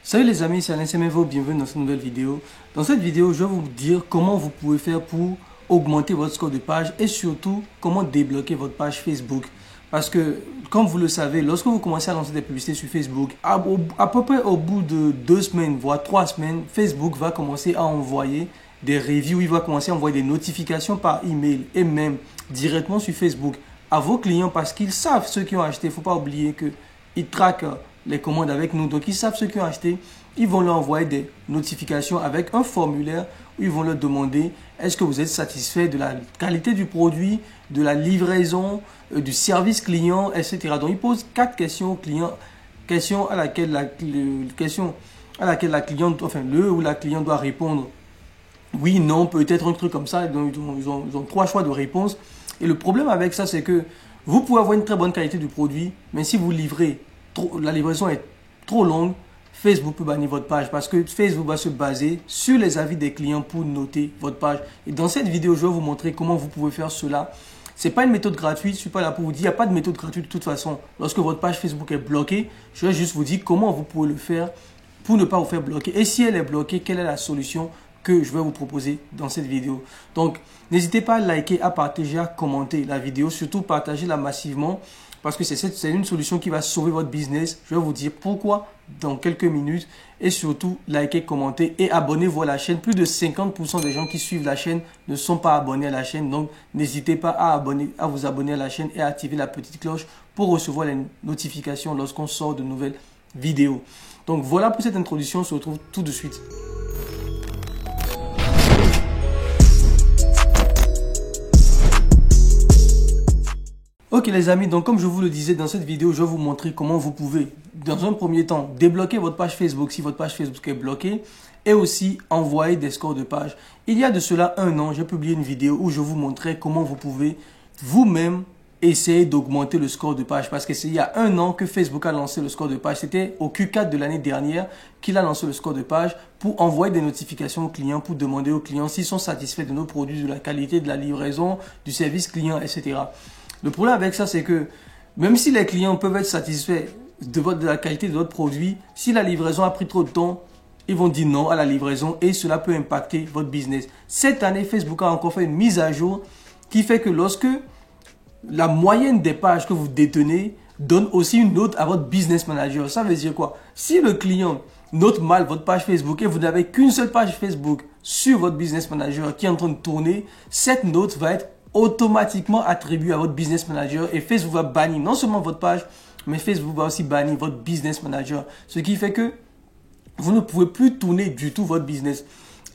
Salut les amis, c'est Alain Semevo, bienvenue dans cette nouvelle vidéo. Dans cette vidéo, je vais vous dire comment vous pouvez faire pour augmenter votre score de page et surtout comment débloquer votre page Facebook. Parce que, comme vous le savez, lorsque vous commencez à lancer des publicités sur Facebook, à peu près au bout de 2 semaines, voire 3 semaines, Facebook va commencer à envoyer des reviews, il va commencer à envoyer des notifications par email et même directement sur Facebook à vos clients parce qu'ils savent ceux qui ont acheté. Il ne faut pas oublier qu'ils traquent les commandes avec nous. Donc, ils savent ceux qui ont acheté. Ils vont leur envoyer des notifications avec un formulaire où ils vont leur demander est-ce que vous êtes satisfait de la qualité du produit, de la livraison, du service client, etc. Donc, ils posent 4 questions aux clients, questions à laquelle la cliente, enfin, le ou la cliente doit répondre oui, non, peut-être un truc comme ça. Donc, ils ont 3 choix de réponse. Et le problème avec ça, c'est que vous pouvez avoir une très bonne qualité du produit, mais si vous livrez, la livraison est trop longue, Facebook peut bannir votre page parce que Facebook va se baser sur les avis des clients pour noter votre page. Et dans cette vidéo, je vais vous montrer comment vous pouvez faire cela. Ce n'est pas une méthode gratuite, je ne suis pas là pour vous dire, il n'y a pas de méthode gratuite de toute façon. Lorsque votre page Facebook est bloquée, je vais juste vous dire comment vous pouvez le faire pour ne pas vous faire bloquer. Et si elle est bloquée, quelle est la solution que je vais vous proposer dans cette vidéo. Donc, n'hésitez pas à liker, à partager, à commenter la vidéo. Surtout, partagez-la massivement parce que c'est une solution qui va sauver votre business. Je vais vous dire pourquoi dans quelques minutes. Et surtout, likez, commentez et abonnez-vous à la chaîne. Plus de 50% des gens qui suivent la chaîne ne sont pas abonnés à la chaîne. Donc, n'hésitez pas à vous abonner à la chaîne et à activer la petite cloche pour recevoir les notifications lorsqu'on sort de nouvelles vidéos. Donc, voilà pour cette introduction. On se retrouve tout de suite. Ok les amis, donc comme je vous le disais dans cette vidéo, je vais vous montrer comment vous pouvez, dans un premier temps, débloquer votre page Facebook si votre page Facebook est bloquée et aussi envoyer des scores de page. Il y a de cela 1 an, j'ai publié une vidéo où je vous montrais comment vous pouvez vous-même essayer d'augmenter le score de page parce que c'est il y a 1 an que Facebook a lancé le score de page. C'était au Q4 de l'année dernière qu'il a lancé le score de page pour envoyer des notifications aux clients, pour demander aux clients s'ils sont satisfaits de nos produits, de la qualité, de la livraison, du service client, etc. Le problème avec ça, c'est que même si les clients peuvent être satisfaits de la qualité de votre produit, si la livraison a pris trop de temps, ils vont dire non à la livraison et cela peut impacter votre business. Cette année, Facebook a encore fait une mise à jour qui fait que lorsque la moyenne des pages que vous détenez donne aussi une note à votre business manager. Ça veut dire quoi? Si le client note mal votre page Facebook et vous n'avez qu'une seule page Facebook sur votre business manager qui est en train de tourner, cette note va être automatiquement attribué à votre business manager et Facebook va bannir non seulement votre page, mais Facebook va aussi bannir votre business manager. Ce qui fait que vous ne pouvez plus tourner du tout votre business.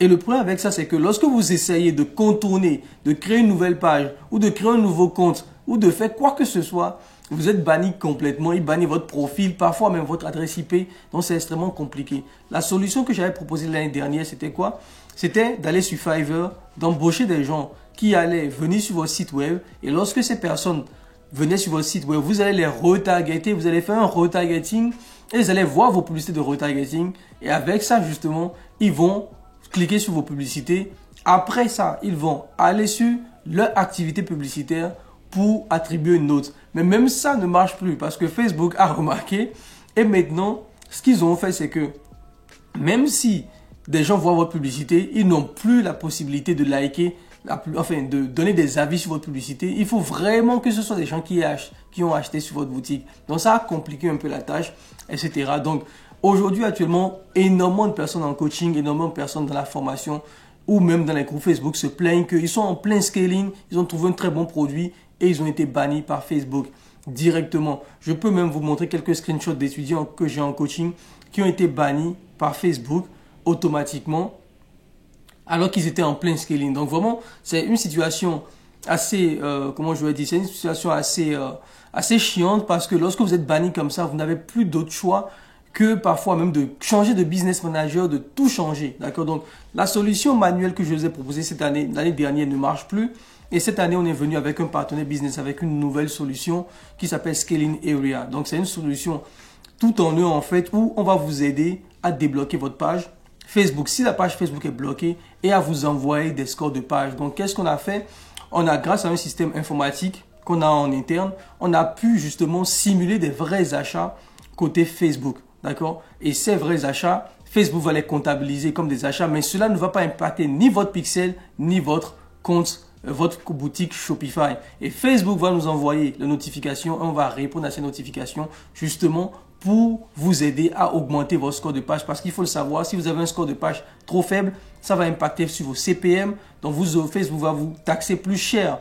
Et le problème avec ça, c'est que lorsque vous essayez de contourner, de créer une nouvelle page ou de créer un nouveau compte ou de faire quoi que ce soit, vous êtes banni complètement. Il bannit votre profil, parfois même votre adresse IP. Donc, c'est extrêmement compliqué. La solution que j'avais proposée l'année dernière, c'était quoi? C'était d'aller sur Fiverr, d'embaucher des gens qui allaient venir sur votre site web. Et lorsque ces personnes venaient sur votre site web, vous allez les retargeter. Vous allez faire un retargeting et vous allez voir vos publicités de retargeting. Et avec ça, justement, ils vont cliquer sur vos publicités. Après ça, ils vont aller sur leur activité publicitaire pour attribuer une note. Mais même ça ne marche plus parce que Facebook a remarqué. Et maintenant, ce qu'ils ont fait, c'est que même si des gens voient votre publicité, ils n'ont plus la possibilité de liker, enfin de donner des avis sur votre publicité. Il faut vraiment que ce soit des gens qui ont acheté sur votre boutique. Donc ça a compliqué un peu la tâche, etc. Donc aujourd'hui, actuellement, énormément de personnes en coaching, énormément de personnes dans la formation ou même dans les groupes Facebook se plaignent qu'ils sont en plein scaling, ils ont trouvé un très bon produit et ils ont été bannis par Facebook directement. Je peux même vous montrer quelques screenshots d'étudiants que j'ai en coaching qui ont été bannis par Facebook automatiquement alors qu'ils étaient en plein scaling. Donc vraiment, c'est une situation assez, comment je vais dire, c'est une situation assez chiante parce que lorsque vous êtes banni comme ça, vous n'avez plus d'autre choix que parfois même de changer de business manager, de tout changer. D'accord? Donc, la solution manuelle que je vous ai proposée cette année, l'année dernière, ne marche plus. Et cette année, on est venu avec un partenaire business, avec une nouvelle solution qui s'appelle Scaling Area. Donc, c'est une solution tout en un en fait où on va vous aider à débloquer votre page Facebook, si la page Facebook est bloquée, et à vous envoyer des scores de page. Donc, qu'est-ce qu'on a fait? On a, grâce à un système informatique qu'on a en interne, on a pu justement simuler des vrais achats côté Facebook. d'accord? Et ces vrais achats, Facebook va les comptabiliser comme des achats, mais cela ne va pas impacter ni votre pixel, ni votre compte, votre boutique Shopify. Et Facebook va nous envoyer les notifications, on va répondre à ces notifications justement pour vous aider à augmenter votre score de page. Parce qu'il faut le savoir, si vous avez un score de page trop faible, ça va impacter sur vos CPM. Donc Facebook va vous taxer plus cher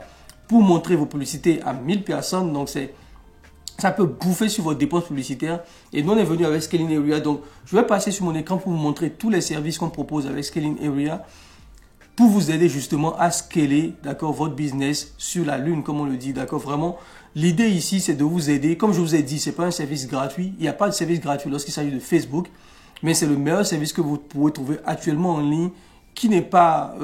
pour montrer vos publicités à 1000 personnes. Donc ça peut bouffer sur votre dépense publicitaire. Et nous, on est venu avec Scaling Area. Donc, je vais passer sur mon écran pour vous montrer tous les services qu'on propose avec Scaling Area pour vous aider justement à scaler, d'accord, votre business sur la lune, comme on le dit, d'accord. Vraiment, l'idée ici, c'est de vous aider. Comme je vous ai dit, c'est pas un service gratuit. Il n'y a pas de service gratuit lorsqu'il s'agit de Facebook, mais c'est le meilleur service que vous pouvez trouver actuellement en ligne, qui n'est pas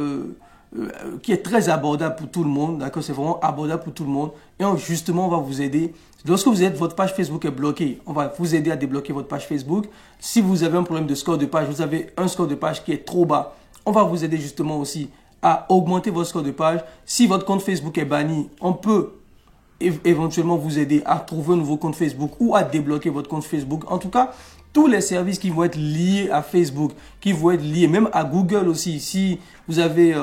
qui est très abordable pour tout le monde, d'accord. C'est vraiment abordable pour tout le monde. Et justement, on va vous aider. Lorsque votre page Facebook est bloquée, on va vous aider à débloquer votre page Facebook. Si vous avez un problème de score de page, vous avez un score de page qui est trop bas, on va vous aider justement aussi à augmenter votre score de page. Si votre compte Facebook est banni, on peut éventuellement vous aider à trouver un nouveau compte Facebook ou à débloquer votre compte Facebook. En tout cas, tous les services qui vont être liés à Facebook, qui vont être liés même à Google aussi. Si vous avez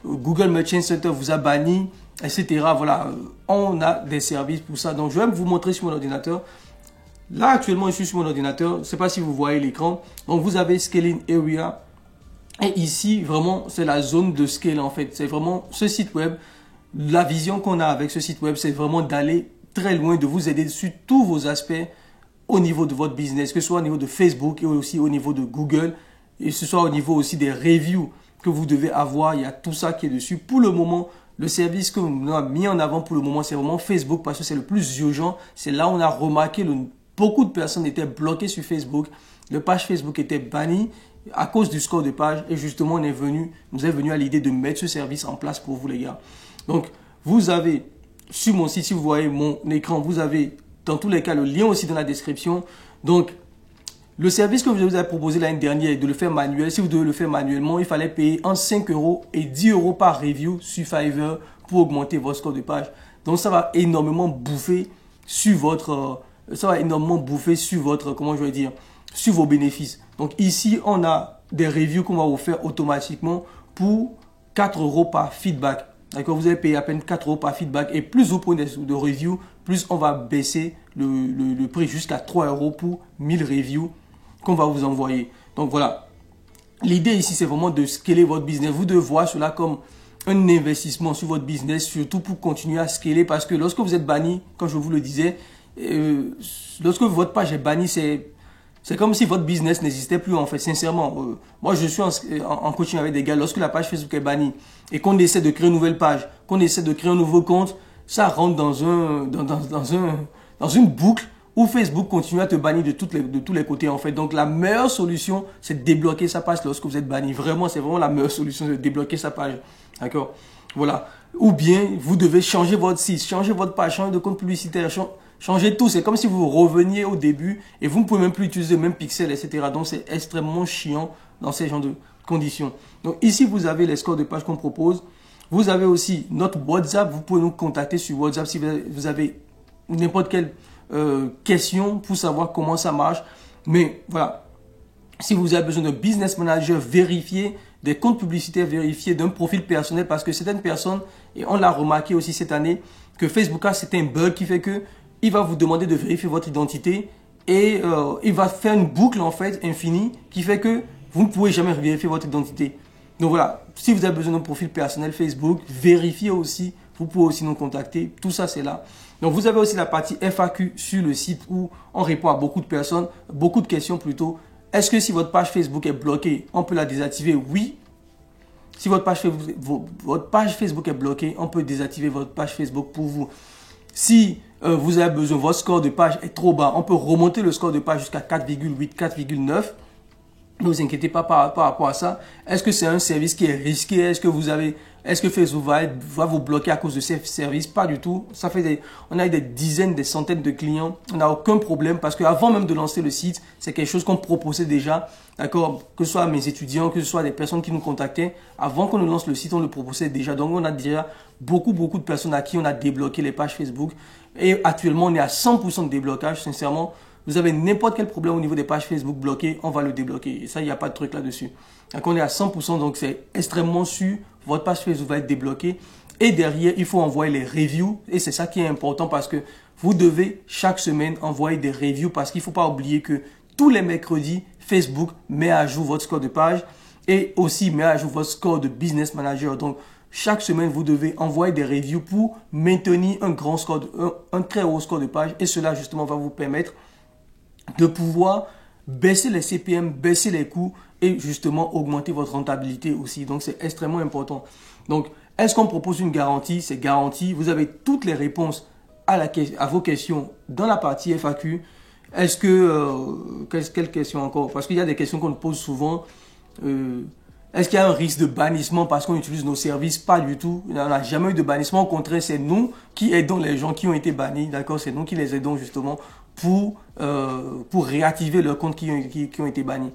Google Merchant Center vous a banni, etc. Voilà, on a des services pour ça. Donc, je vais vous montrer sur mon ordinateur. Là, actuellement, je suis sur mon ordinateur. Je ne sais pas si vous voyez l'écran. Donc, vous avez Scaling Area. Et ici, vraiment, c'est la zone de scale en fait. C'est vraiment ce site web. La vision qu'on a avec ce site web, c'est vraiment d'aller très loin, de vous aider sur tous vos aspects au niveau de votre business, que ce soit au niveau de Facebook et aussi au niveau de Google, et que ce soit au niveau aussi des reviews que vous devez avoir. Il y a tout ça qui est dessus. Pour le moment, le service que nous avons mis en avant pour le moment, c'est vraiment Facebook parce que c'est le plus urgent. C'est là où on a remarqué que beaucoup de personnes étaient bloquées sur Facebook. Le page Facebook était banni à cause du score de page. Et justement, nous est venu à l'idée de mettre ce service en place pour vous les gars. Donc, vous avez sur mon site, si vous voyez mon écran, vous avez dans tous les cas le lien aussi dans la description. Donc, le service que je vous ai proposé l'année dernière de le faire manuel, si vous devez le faire manuellement, il fallait payer entre 5 € et 10 € par review sur Fiverr pour augmenter votre score de page. Donc, ça va énormément bouffer sur votre, comment je vais dire, sur vos bénéfices. Donc, ici, on a des reviews qu'on va vous faire automatiquement pour 4 € par feedback. D'accord, vous allez payer à peine 4 € par feedback et plus vous prenez de reviews, plus on va baisser le prix jusqu'à 3 € pour 1000 reviews qu'on va vous envoyer. Donc voilà, l'idée ici c'est vraiment de scaler votre business. Vous devez voir cela comme un investissement sur votre business, surtout pour continuer à scaler parce que lorsque vous êtes banni, comme je vous le disais, lorsque votre page est bannie, c'est comme si votre business n'existait plus en fait, sincèrement. Moi, je suis en coaching avec des gars. Lorsque la page Facebook est bannie et qu'on essaie de créer une nouvelle page, qu'on essaie de créer un nouveau compte, ça rentre dans une boucle où Facebook continue à te bannir de tous les côtés en fait. Donc, la meilleure solution, c'est de débloquer sa page lorsque vous êtes banni. Vraiment, c'est vraiment la meilleure solution de débloquer sa page. D'accord? Voilà. Ou bien, vous devez changer votre site, changer votre page, changer de compte publicitaire, changer tout. C'est comme si vous reveniez au début et vous ne pouvez même plus utiliser le même pixel, etc. Donc, c'est extrêmement chiant dans ces genres de conditions. Donc, ici, vous avez les scores de page qu'on propose. Vous avez aussi notre WhatsApp. Vous pouvez nous contacter sur WhatsApp si vous avez n'importe quelle question pour savoir comment ça marche. Mais voilà, si vous avez besoin d'un business manager vérifié, des comptes publicitaires vérifiés, d'un profil personnel, parce que certaines personnes, et on l'a remarqué aussi cette année, que Facebook a c'est un bug qui fait que il va vous demander de vérifier votre identité et il va faire une boucle en fait infinie qui fait que vous ne pouvez jamais vérifier votre identité. Donc voilà, si vous avez besoin d'un profil personnel Facebook, vérifiez aussi, vous pouvez aussi nous contacter, tout ça c'est là. Donc vous avez aussi la partie FAQ sur le site où on répond à beaucoup de personnes, beaucoup de questions plutôt. Est-ce que si votre page Facebook est bloquée, on peut la désactiver? Oui. Si votre page Facebook est bloquée, on peut désactiver votre page Facebook pour vous. Si vous avez besoin, votre score de page est trop bas, on peut remonter le score de page jusqu'à 4,8, 4,9. Ne vous inquiétez pas par rapport à ça. Est-ce que c'est un service qui est risqué? Est-ce que Facebook va vous bloquer à cause de ces services? Pas du tout. On a des dizaines, des centaines de clients. On n'a aucun problème parce qu'avant même de lancer le site, c'est quelque chose qu'on proposait déjà. D'accord? Que ce soit mes étudiants, que ce soit des personnes qui nous contactaient. Avant qu'on ne lance le site, on le proposait déjà. Donc, on a déjà beaucoup de personnes à qui on a débloqué les pages Facebook. Et actuellement, on est à 100% de déblocage. Sincèrement, Vous avez n'importe quel problème au niveau des pages Facebook bloquées, on va le débloquer. Et ça, il n'y a pas de truc là-dessus. Donc, on est à 100%, donc c'est extrêmement sûr. Votre page Facebook va être débloquée. Et derrière, il faut envoyer les reviews. Et c'est ça qui est important parce que vous devez chaque semaine envoyer des reviews parce qu'il ne faut pas oublier que tous les mercredis, Facebook met à jour votre score de page et aussi met à jour votre score de business manager. Donc, chaque semaine, vous devez envoyer des reviews pour maintenir un grand score, un très haut score de page. Et cela, justement, va vous permettre de pouvoir baisser les CPM, baisser les coûts et justement augmenter votre rentabilité aussi. Donc, c'est extrêmement important. Donc, est-ce qu'on propose une garantie? C'est garanti. Vous avez toutes les réponses à vos questions dans la partie FAQ. Est-ce que... quelle question encore? Parce qu'il y a des questions qu'on pose souvent. Est-ce qu'il y a un risque de bannissement parce qu'on utilise nos services? Pas du tout. Il n'y en a jamais eu de bannissement. Au contraire, c'est nous qui aidons les gens qui ont été bannis. D'accord? C'est nous qui les aidons justement pour réactiver leurs comptes qui ont été bannis.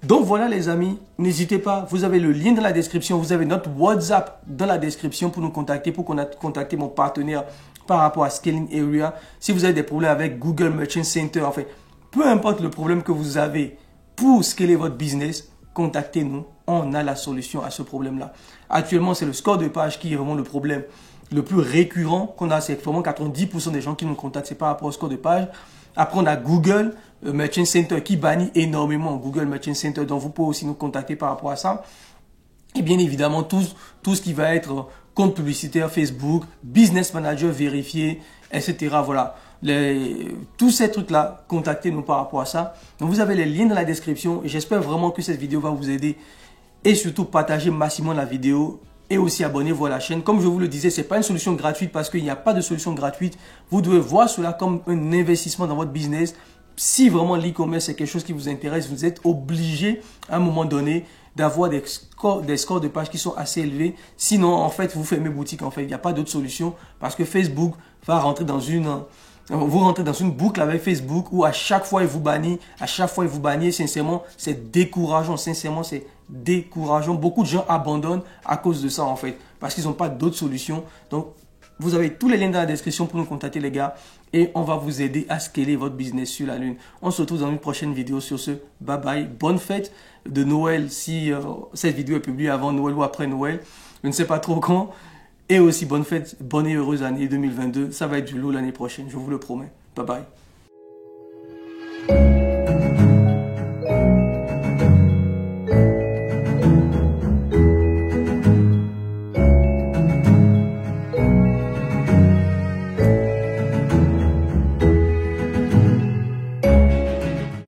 Donc voilà les amis, n'hésitez pas, vous avez le lien dans la description, vous avez notre WhatsApp dans la description pour nous contacter, pour contacter mon partenaire par rapport à Scaling Area. Si vous avez des problèmes avec Google Merchant Center, en fait, peu importe le problème que vous avez pour scaler votre business, contactez-nous, on a la solution à ce problème-là. Actuellement, c'est le score de page qui est vraiment le problème le plus récurrent qu'on a, c'est vraiment 90% des gens qui nous contactent, c'est par rapport au score de page. Après, on a Google Merchant Center qui bannit énormément Google Merchant Center. Donc, vous pouvez aussi nous contacter par rapport à ça. Et bien évidemment, tout ce qui va être compte publicitaire, Facebook, Business Manager vérifié, etc. Voilà. Tous ces trucs-là, contactez-nous par rapport à ça. Donc, vous avez les liens dans la description. Et j'espère vraiment que cette vidéo va vous aider. Et surtout, partagez massivement la vidéo. Et aussi abonnez-vous à la chaîne. Comme je vous le disais, ce n'est pas une solution gratuite parce qu'il n'y a pas de solution gratuite. Vous devez voir cela comme un investissement dans votre business. Si vraiment l'e-commerce est quelque chose qui vous intéresse, vous êtes obligé à un moment donné d'avoir des scores de page qui sont assez élevés. Sinon, en fait, vous fermez boutique. En fait, il n'y a pas d'autre solution parce que Facebook va rentrer dans vous rentrez dans une boucle avec Facebook où à chaque fois il vous bannit, sincèrement, c'est décourageant. Sincèrement, c'est décourageant. Beaucoup de gens abandonnent à cause de ça en fait, parce qu'ils n'ont pas d'autres solutions. Donc, vous avez tous les liens dans la description pour nous contacter les gars et on va vous aider à scaler votre business sur la lune. On se retrouve dans une prochaine vidéo. Sur ce, bye bye. Bonne fête de Noël si cette vidéo est publiée avant Noël ou après Noël. Je ne sais pas trop quand. Et aussi bonne fête, bonne et heureuse année 2022. Ça va être du lourd l'année prochaine, je vous le promets. Bye bye.